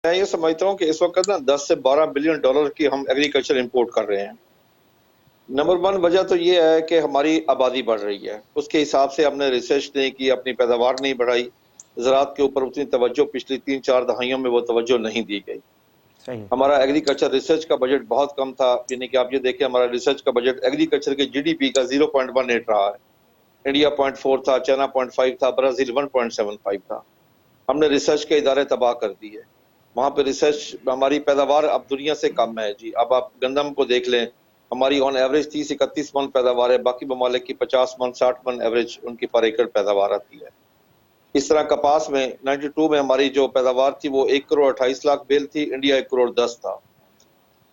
मैं ये समझता हूँ कि इस वक्त ना 10 से 12 बिलियन डॉलर की हम एग्रीकल्चर इंपोर्ट कर रहे हैं। नंबर वन वजह तो ये है कि हमारी आबादी बढ़ रही है, उसके हिसाब से हमने रिसर्च नहीं की, अपनी पैदावार नहीं बढ़ाई, ज़राअत के ऊपर उतनी तवज्जो पिछली 3-4 दहाइयों में वो तवज्जो नहीं दी गई। सही। हमारा एग्रीकल्चर रिसर्च का बजट बहुत कम था, यानी कि आप ये देखिए हमारा रिसर्च का बजट एग्रीकल्चर के जीडीपी का 0.18 रहा है। इंडिया 0.4 था, चाइना 0.5 था, ब्राजील 1.75 था। हमने रिसर्च के इदारे तबाह कर दिए। वहाँ पे रिसर्च हमारी पैदावार अब दुनिया से कम है जी। अब आप गंदम को देख लें, हमारी ऑन एवरेज 30-31 मन पैदावार है, बाकी ममालिक की 50 मन 60 मन एवरेज उनकी पर एकड़ पैदावार आती है। इस तरह कपास में 92 में हमारी जो पैदावार थी वो 1 करोड़ 28 लाख बेल थी, इंडिया 1 करोड़ 10 था।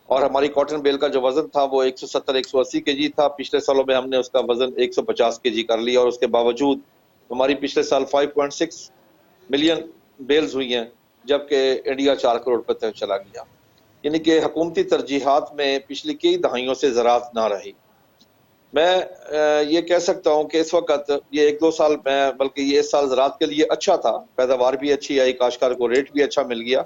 और हमारी कॉटन बेल का जो वजन था वो 170-180 केजी था। पिछले सालों में हमने उसका वजन 150 केजी कर लिया और उसके बावजूद हमारी पिछले साल 5.6 मिलियन बेल्स हुई हैं, जबकि इंडिया 4 करोड़ पे तक चला गया। यानी कि हुकूमती तरजीहात में पिछली कई दहाइयों से ज़राअत ना रही। मैं ये कह सकता हूँ कि इस वक़्त ये 1-2 साल में, बल्कि ये इस साल ज़राअत के लिए अच्छा था, पैदावार भी अच्छी आई, काश्तकार को रेट भी अच्छा मिल गया।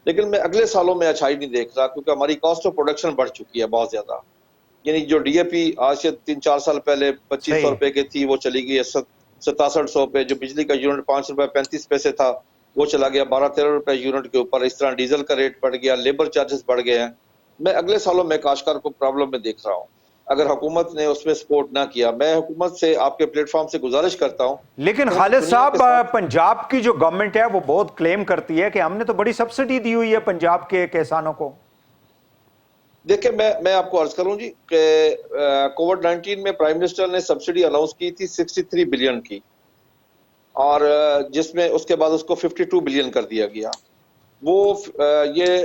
लेकिन मैं अगले सालों में अच्छाई नहीं देख रहा, क्योंकि हमारी कॉस्ट ऑफ प्रोडक्शन बढ़ चुकी है बहुत ज़्यादा। यानी जो डीएपी आज से 3-4 साल पहले 2500 सही। रुपए की थी, वो चली गई है 6700 पे। जो बिजली का यूनिट 5 रुपए 35 पैसे था, वो चला गया 12-13 रुपए यूनिट के ऊपर। इस तरह डीजल का रेट बढ़ गया, लेबर चार्जेस बढ़ गए हैं। मैं अगले सालों में काश्तकार को प्रॉब्लम में देख रहा हूँ, अगर हुकूमत ने उसमें सपोर्ट ना किया। मैं हुकूमत से, आपके प्लेटफॉर्म से गुजारिश करता हूँ लेकिन कि हम खालिद दुनिया के साहब, साथ। पंजाब की जो गवर्नमेंट है वो बहुत क्लेम करती है कि हमने तो बड़ी सब्सिडी दी हुई है पंजाब के किसानों को। देखिए, मैं आपको अर्ज करूं जी कि कोविड-19 में प्राइम मिनिस्टर ने सब्सिडी अनाउंस की थी 63 बिलियन की, और जिसमें उसके बाद उसको 52 बिलियन कर दिया गया। वो ये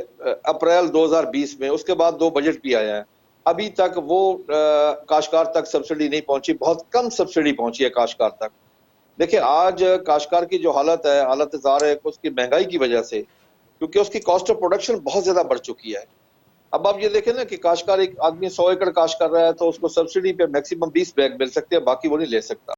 अप्रैल 2020 में, उसके बाद 2 बजट भी आए हैं। अभी तक वो काश्तकार तक सब्सिडी नहीं पहुंची, बहुत कम सब्सिडी पहुंची है काश्तकार तक। देखिए, आज काश्तकार की जो हालत है, हालत ज़ाहिर है उसकी महंगाई की वजह से, क्योंकि उसकी कॉस्ट ऑफ प्रोडक्शन बहुत ज़्यादा बढ़ चुकी है। अब आप ये देखें ना कि काश्तकार, एक आदमी 100 एकड़ काश्त कर रहा है तो उसको सब्सिडी पे मैक्सिमम 20 बैग मिल सकते हैं, बाकी वो नहीं ले सकता।